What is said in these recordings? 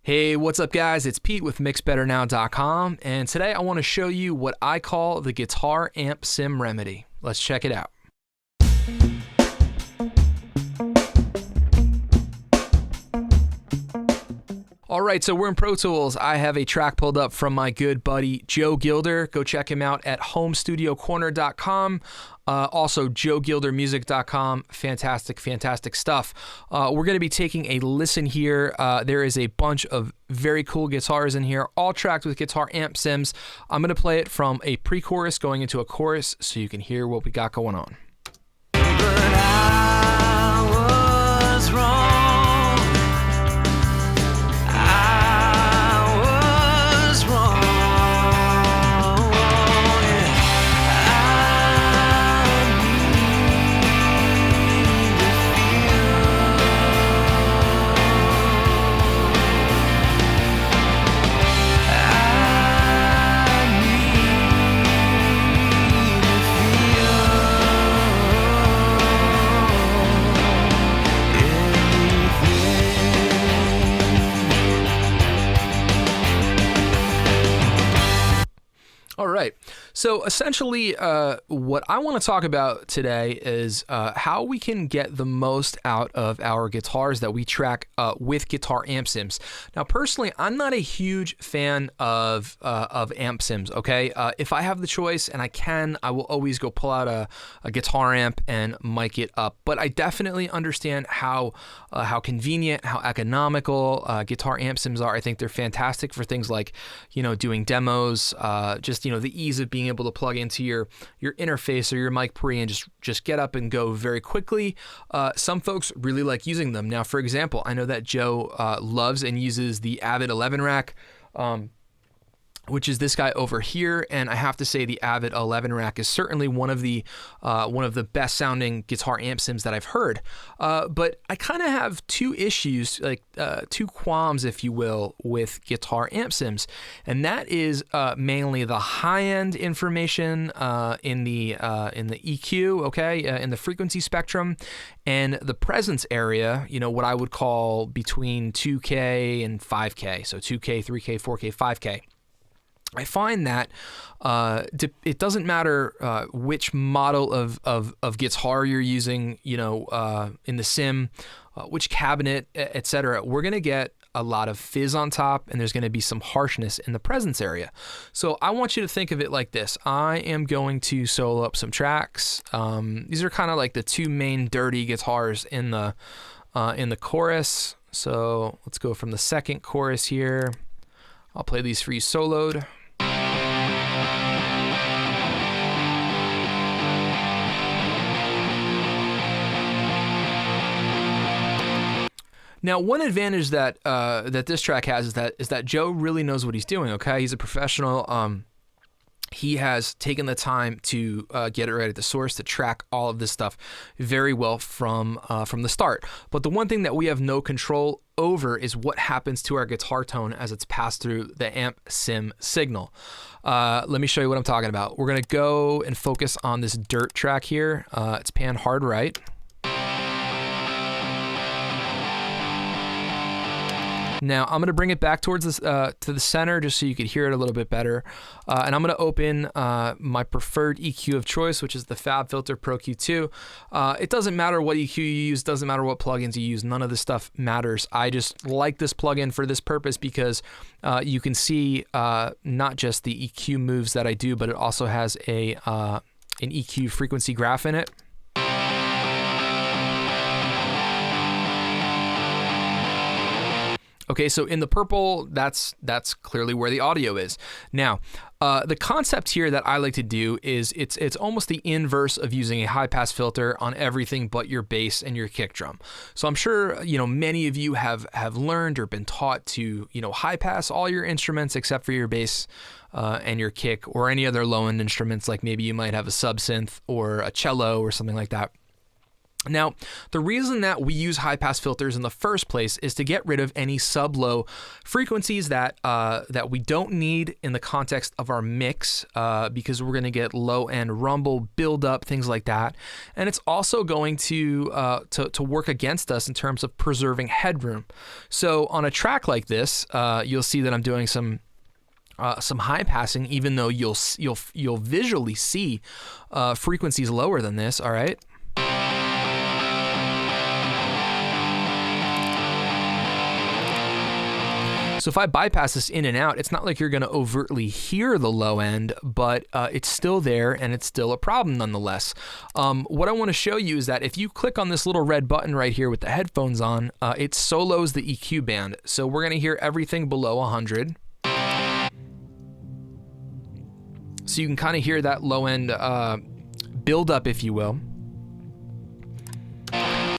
Hey, what's up guys? It's Pete with MixBetterNow.com, and today I want to show you what I call the guitar amp sim remedy. Let's check it out. All right, so we're in Pro Tools. I have a track pulled up from my good buddy Joe Gilder. Go check him out at homestudiocorner.com. Also, joegildermusic.com. Fantastic stuff. We're going to be taking a listen here. There is a bunch of very cool guitars in here, all tracked with guitar amp sims. I'm going to play it from a pre-chorus going into a chorus so you can hear what we got going on. But I was wrong. All right, so essentially what I want to talk about today is how we can get the most out of our guitars that we track with guitar amp sims. Now, personally, I'm not a huge fan of amp sims, okay? If I have the choice and I can, I will always go pull out a guitar amp and mic it up. But I definitely understand how convenient, how economical guitar amp sims are. I think they're fantastic for things like, doing demos, just the ease of being able to plug into your interface or your mic pre and just get up and go very quickly. Some folks really like using them. Now, for example, I know that Joe loves and uses the Avid 11 rack, which is this guy over here, and I have to say the Avid 11 rack is certainly one of the best sounding guitar amp sims that I've heard. But I kind of have two issues, like two qualms, if you will, with guitar amp sims, and that is mainly the high-end information in the EQ, okay, in the frequency spectrum, and the presence area. What I would call between 2K and 5K, so 2K, 3K, 4K, 5K. I find that it doesn't matter which model of guitar you're using, in the sim, which cabinet, etc. We're going to get a lot of fizz on top, and there's going to be some harshness in the presence area. So I want you to think of it like this. I am going to solo up some tracks. These are kind of like the two main dirty guitars in the chorus. So let's go from the second chorus here. I'll play these for you soloed. Now, one advantage that this track has is that Joe really knows what he's doing. Okay, he's a professional. He has taken the time to get it right at the source to track all of this stuff very well from the start. But the one thing that we have no control over is what happens to our guitar tone as it's passed through the amp sim signal. Let me show you what I'm talking about. We're gonna go and focus on this dirt track here. It's panned hard right. Now I'm going to bring it back towards this, to the center just so you could hear it a little bit better. And I'm going to open my preferred EQ of choice, which is the FabFilter Pro Q2. It doesn't matter what EQ you use, doesn't matter what plugins you use, none of this stuff matters. I just like this plugin for this purpose because you can see not just the EQ moves that I do, but it also has an EQ frequency graph in it. Okay, so in the purple, that's clearly where the audio is. Now, the concept here that I like to do is it's almost the inverse of using a high-pass filter on everything but your bass and your kick drum. So I'm sure many of you have learned or been taught to high-pass all your instruments except for your bass and your kick, or any other low-end instruments, like maybe you might have a sub synth or a cello or something like that. Now, the reason that we use high-pass filters in the first place is to get rid of any sub-low frequencies that we don't need in the context of our mix, because we're going to get low-end rumble, build-up, things like that. And it's also going to work against us in terms of preserving headroom. So on a track like this, you'll see that I'm doing some high passing, even though you'll visually see frequencies lower than this. All right. So if I bypass this in and out, it's not like you're going to overtly hear the low end, but it's still there and it's still a problem nonetheless. What I want to show you is that if you click on this little red button right here with the headphones on, it solos the EQ band. So we're going to hear everything below 100. So you can kind of hear that low end build up, if you will.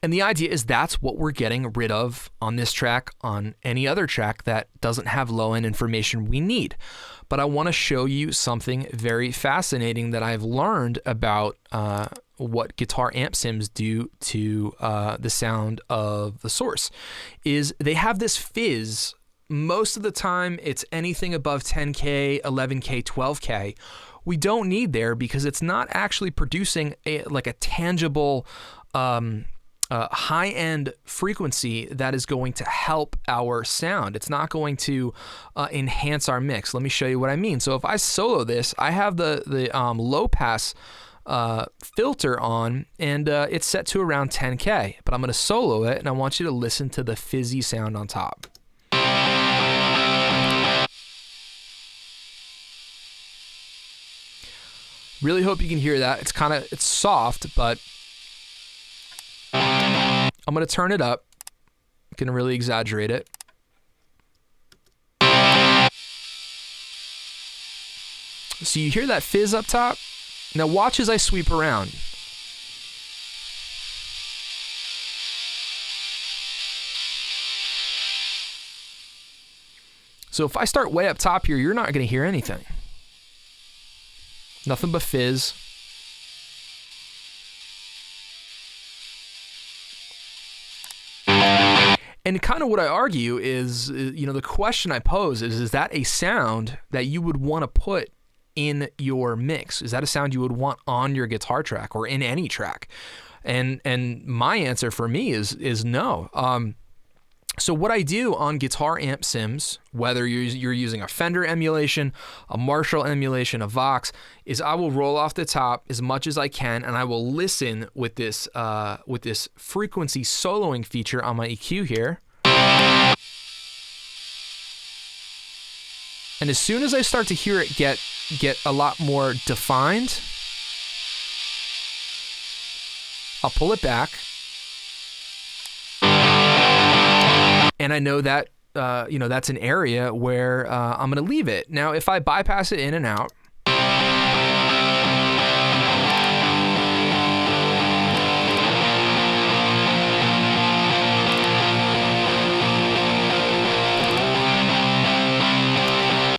And the idea is that's what we're getting rid of on this track, on any other track that doesn't have low-end information we need. But I want to show you something very fascinating that I've learned about what guitar amp sims do to the sound of the source. Is they have this fizz. Most of the time, it's anything above 10K, 11K, 12K. We don't need there because it's not actually producing like a tangible high-end frequency that is going to help our sound. It's not going to enhance our mix. Let me show you what I mean. So if I solo this, I have the low-pass filter on, and it's set to around 10K. But I'm going to solo it, and I want you to listen to the fizzy sound on top. Really hope you can hear that. It's soft, but I'm going to turn it up. I'm going to really exaggerate it. So you hear that fizz up top? Now watch as I sweep around. So if I start way up top here, you're not going to hear anything. Nothing but fizz. And kind of what I argue is, the question I pose is that a sound that you would want to put in your mix? Is that a sound you would want on your guitar track or in any track? And my answer for me is no. So what I do on guitar amp sims, whether you're using a Fender emulation, a Marshall emulation, a Vox, is I will roll off the top as much as I can, and I will listen with this frequency soloing feature on my EQ here. And as soon as I start to hear it get a lot more defined, I'll pull it back. And I know that, that's an area where I'm going to leave it. Now, if I bypass it in and out,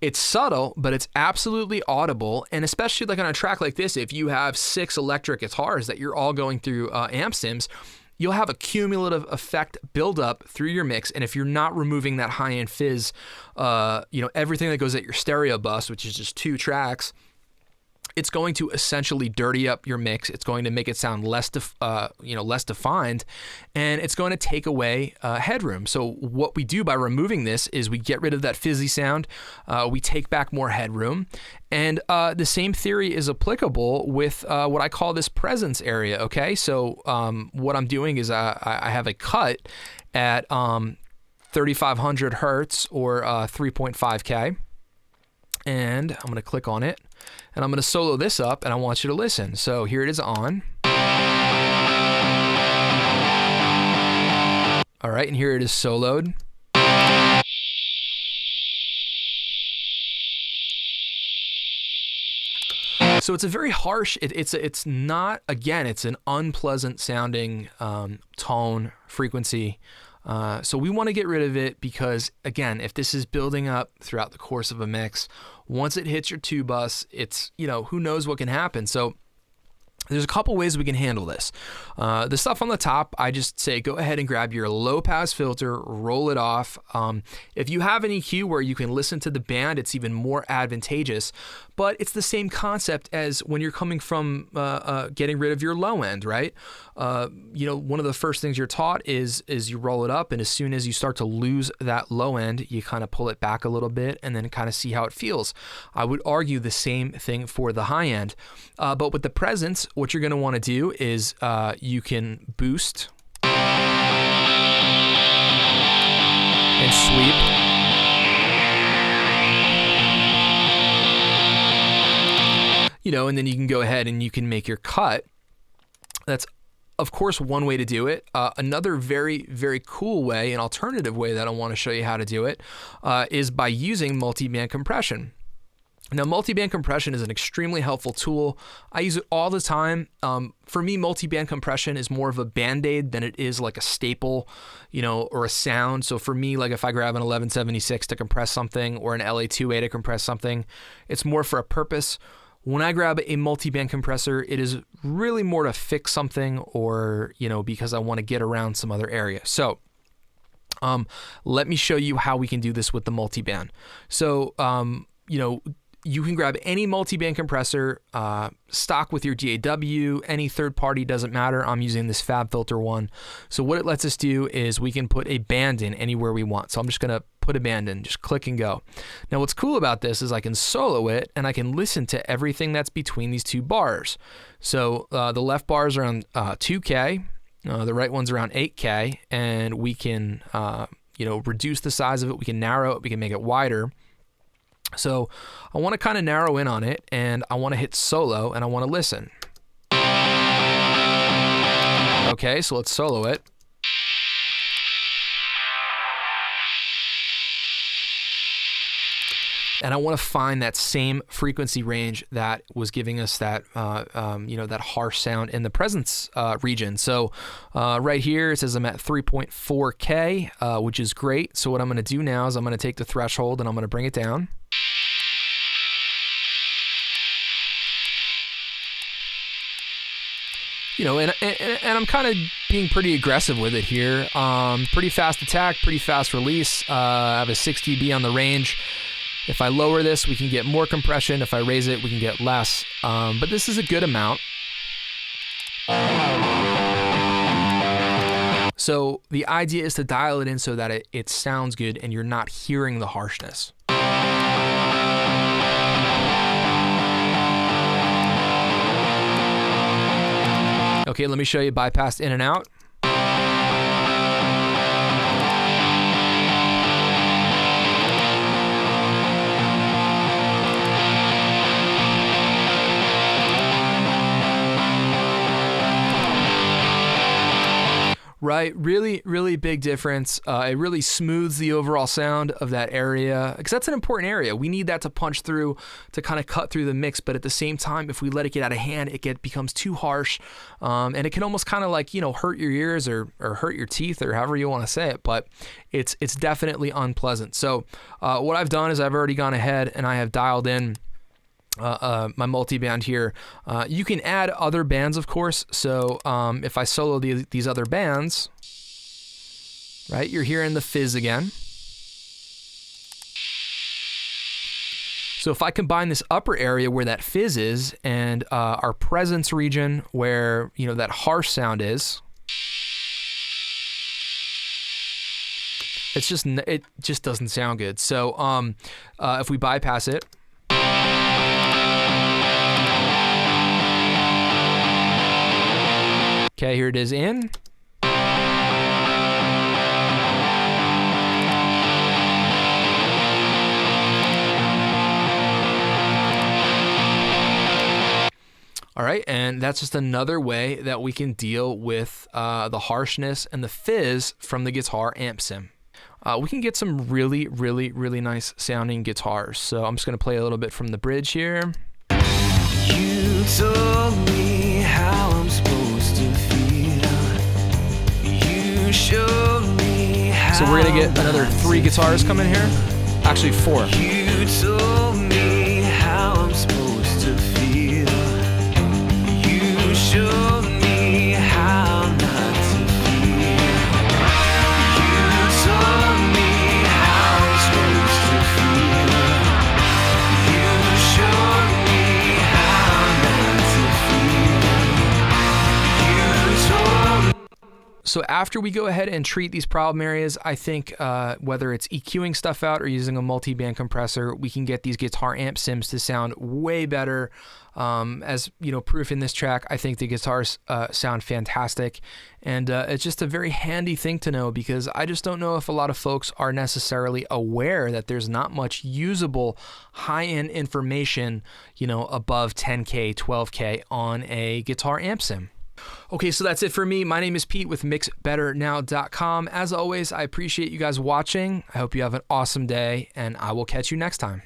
it's subtle, but it's absolutely audible. And especially like on a track like this, if you have 6 electric guitars that you're all going through amp sims, you'll have a cumulative effect build up through your mix. And if you're not removing that high-end fizz, everything that goes at your stereo bus, which is just 2 tracks, it's going to essentially dirty up your mix. It's going to make it sound less defined, and it's going to take away headroom. So what we do by removing this is we get rid of that fizzy sound. We take back more headroom, and the same theory is applicable with what I call this presence area. Okay, so what I'm doing is I have a cut at 3,500 hertz or 3.5K, and I'm going to click on it. And I'm going to solo this up, and I want you to listen. So here it is on. All right, and here it is soloed. So it's a very harsh, it's not, again, it's an unpleasant sounding tone, frequency. So we want to get rid of it because, again, if this is building up throughout the course of a mix, once it hits your 2 bus, it's, who knows what can happen. So There's a couple ways we can handle this. The stuff on the top, I just say go ahead and grab your low pass filter, roll it off. If you have an EQ where you can listen to the band, it's even more advantageous. But it's the same concept as when you're coming from getting rid of your low end, right? One of the first things you're taught is you roll it up, and as soon as you start to lose that low end, you kind of pull it back a little bit and then kind of see how it feels. I would argue the same thing for the high end. But with the presence, what you're going to want to do is you can boost and sweep. And then you can go ahead and you can make your cut. That's, of course, one way to do it. Another very, very cool way, an alternative way that I want to show you how to do it, is by using multiband compression. Now, multiband compression is an extremely helpful tool. I use it all the time. For me, multiband compression is more of a band-aid than it is like a staple, or a sound. So for me, like if I grab an 1176 to compress something or an LA2A to compress something, it's more for a purpose. When I grab a multiband compressor, it is really more to fix something or, because I want to get around some other area. So let me show you how we can do this with the multiband. So, you can grab any multiband compressor, stock with your DAW, any third party, doesn't matter. I'm using this FabFilter one. So what it lets us do is we can put a band in anywhere we want. So I'm just going to put a band in, just click and go. Now what's cool about this is I can solo it and I can listen to everything that's between these two bars. So the left bar is around 2K, the right one's around 8K, and we can reduce the size of it, we can narrow it, we can make it wider. So I want to kind of narrow in on it, and I want to hit solo, and I want to listen. Okay, so let's solo it. And I want to find that same frequency range that was giving us that, that harsh sound in the presence region. So right here, it says I'm at 3.4K, which is great. So what I'm going to do now is I'm going to take the threshold and I'm going to bring it down. And I'm kind of being pretty aggressive with it here. Pretty fast attack, pretty fast release. I have a 6 dB on the range. If I lower this, we can get more compression. If I raise it, we can get less. But this is a good amount. So the idea is to dial it in so that it sounds good and you're not hearing the harshness. Okay, let me show you bypass in and out. Right, really, really big difference. It really smooths the overall sound of that area, because that's an important area. We need that to punch through, to kind of cut through the mix, but at the same time, if we let it get out of hand, it becomes too harsh, and it can almost kind of like, hurt your ears or hurt your teeth or however you want to say it, but it's definitely unpleasant. So what I've done is I've already gone ahead and I have dialed in my multiband here. You can add other bands, of course. So if I solo these other bands, right, you're hearing the fizz again. So if I combine this upper area where that fizz is and our presence region where that harsh sound is, it just doesn't sound good. So if we bypass it. Okay, here it is in. All right, and that's just another way that we can deal with the harshness and the fizz from the guitar amp sim. We can get some really, really, really nice sounding guitars. So I'm just gonna play a little bit from the bridge here. You told me how I'm supposed to feel. You showed me how. So we're gonna get another 3 guitars coming here. Actually 4. You told me how I'm supposed to feel. You So after we go ahead and treat these problem areas, I think whether it's EQing stuff out or using a multi-band compressor, we can get these guitar amp sims to sound way better. As you know, proof in this track, I think the guitars sound fantastic, and it's just a very handy thing to know, because I just don't know if a lot of folks are necessarily aware that there's not much usable high-end information, you know, above 10K, 12K on a guitar amp sim. Okay, so that's it for me. My name is Pete with MixBetterNow.com. As always, I appreciate you guys watching. I hope you have an awesome day, and I will catch you next time.